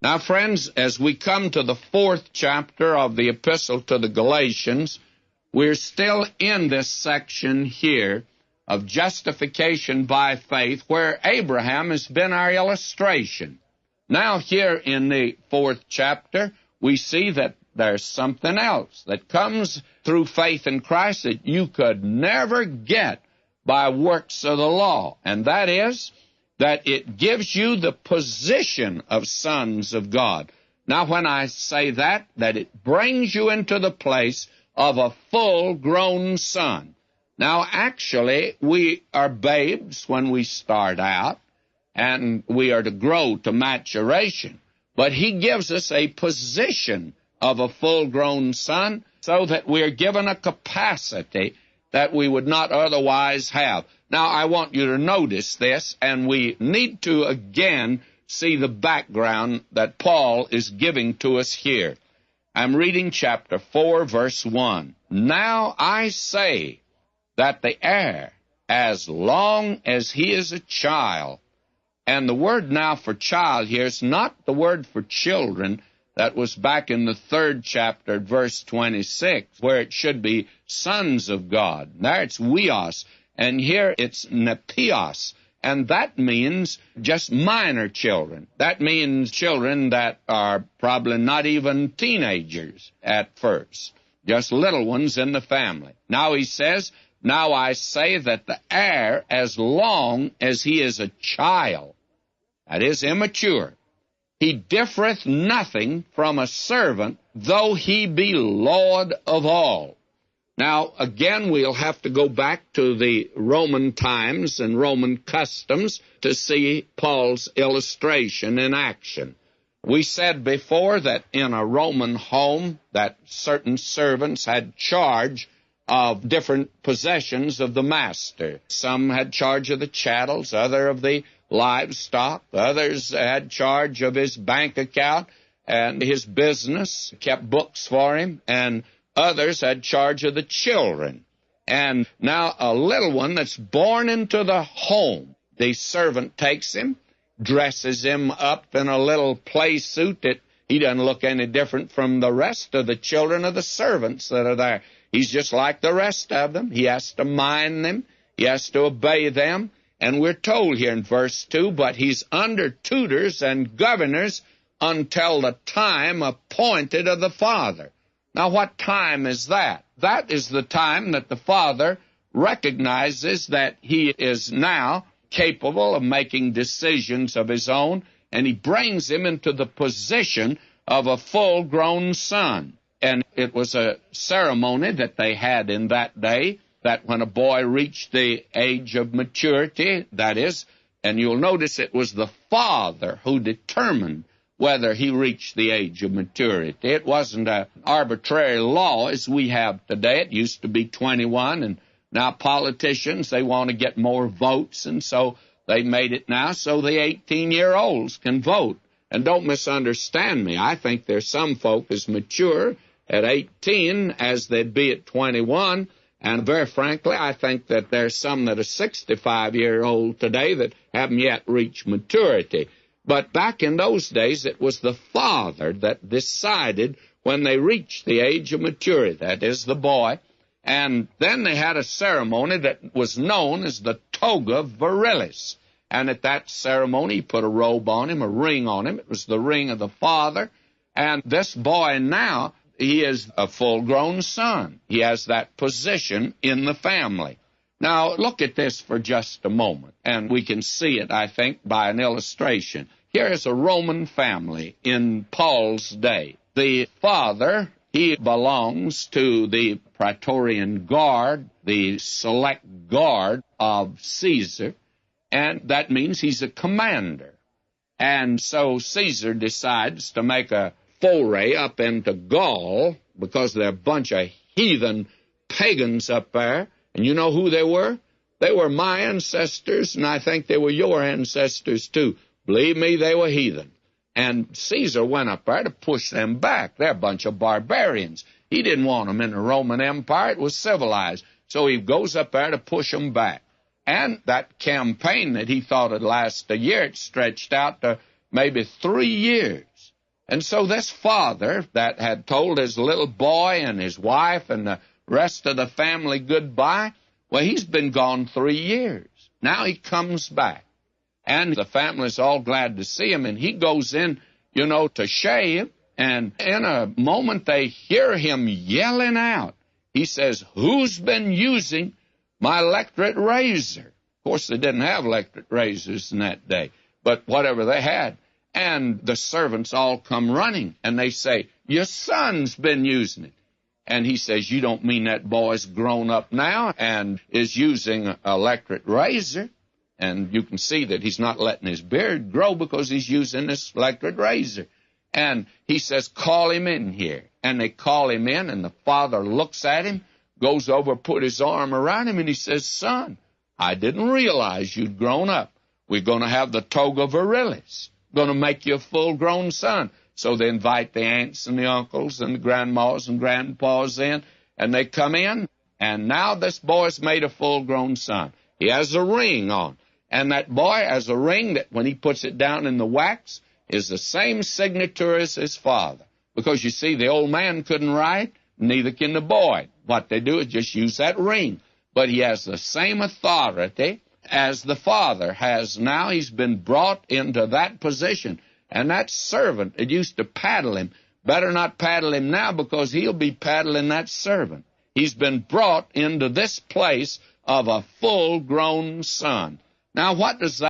Now, friends, as we come to the 4th chapter of the Epistle to the Galatians, we're still in this section here of justification by faith, where Abraham has been our illustration. Now, here in the 4th chapter, we see that there's something else that comes through faith in Christ that you could never get by works of the law, and that is that it gives you the position of sons of God. Now, when I say that it brings you into the place of a full-grown son. Now, actually, we are babes when we start out, and we are to grow to maturation. But he gives us a position of a full-grown son so that we are given a capacity that we would not otherwise have. Now, I want you to notice this, and we need to again see the background that Paul is giving to us here. I'm reading chapter 4, verse 1. Now I say that the heir, as long as he is a child, and the word now for child here is not the word for children that was back in the 3rd chapter, verse 26, where it should be sons of God. There it's weos, and here it's nepios, and that means just minor children. That means children that are probably not even teenagers at first, just little ones in the family. Now he says, now I say that the heir, as long as he is a child, that is immature, he differeth nothing from a servant, though he be Lord of all. Now, again, we'll have to go back to the Roman times and Roman customs to see Paul's illustration in action. We said before that in a Roman home that certain servants had charge of different possessions of the master. Some had charge of the chattels, other of the livestock, others had charge of his bank account and his business, kept books for him, and others had charge of the children. And now a little one that's born into the home, the servant takes him, dresses him up in a little play suit that he doesn't look any different from the rest of the children of the servants that are there. He's just like the rest of them. He has to mind them. He has to obey them. And we're told here in verse 2, but he's under tutors and governors until the time appointed of the Father. Now, what time is that? That is the time that the Father recognizes that he is now capable of making decisions of his own, and he brings him into the position of a full-grown son. And it was a ceremony that they had in that day, that when a boy reached the age of maturity, that is, and you'll notice it was the father who determined whether he reached the age of maturity. It wasn't an arbitrary law as we have today. It used to be 21, and now politicians, they want to get more votes, and so they made it now so the 18-year-olds can vote. And don't misunderstand me. I think there's some folk as mature at 18 as they'd be at 21, and very frankly, I think that there's some that are 65-year-old today that haven't yet reached maturity. But back in those days, it was the father that decided when they reached the age of maturity, that is, the boy. And then they had a ceremony that was known as the toga virilis. And at that ceremony, he put a robe on him, a ring on him. It was the ring of the father. And this boy now, he is a full-grown son. He has that position in the family. Now, look at this for just a moment, and we can see it, I think, by an illustration. Here is a Roman family in Paul's day. The father, he belongs to the Praetorian Guard, the select guard of Caesar, and that means he's a commander. And so Caesar decides to make a foray up into Gaul, because they're a bunch of heathen pagans up there. And you know who they were? They were my ancestors, and I think they were your ancestors too. Believe me, they were heathen. And Caesar went up there to push them back. They're a bunch of barbarians. He didn't want them in the Roman Empire. It was civilized. So he goes up there to push them back. And that campaign that he thought would last a year, it stretched out to maybe 3 years. And so this father that had told his little boy and his wife and the rest of the family goodbye, well, he's been gone 3 years. Now he comes back. And the family's all glad to see him, and he goes in, to shave, and in a moment they hear him yelling out. He says, "Who's been using my electric razor?" Of course, they didn't have electric razors in that day, but whatever they had. And the servants all come running, and they say, "Your son's been using it." And he says, "You don't mean that boy's grown up now and is using an electric razor?" And you can see that he's not letting his beard grow because he's using this electric razor. And he says, "Call him in here." And they call him in, and the father looks at him, goes over, put his arm around him, and he says, "Son, I didn't realize you'd grown up. We're going to have the toga virilis. Going to make you a full-grown son." So they invite the aunts and the uncles and the grandmas and grandpas in, and they come in, and now this boy's made a full-grown son. He has a ring on, and that boy has a ring that when he puts it down in the wax is the same signature as his father. Because, you see, the old man couldn't write, neither can the boy. What they do is just use that ring. But he has the same authority as the father has now. He's been brought into that position. And that servant that used to paddle him, better not paddle him now because he'll be paddling that servant. He's been brought into this place of a full-grown son. Now, what does that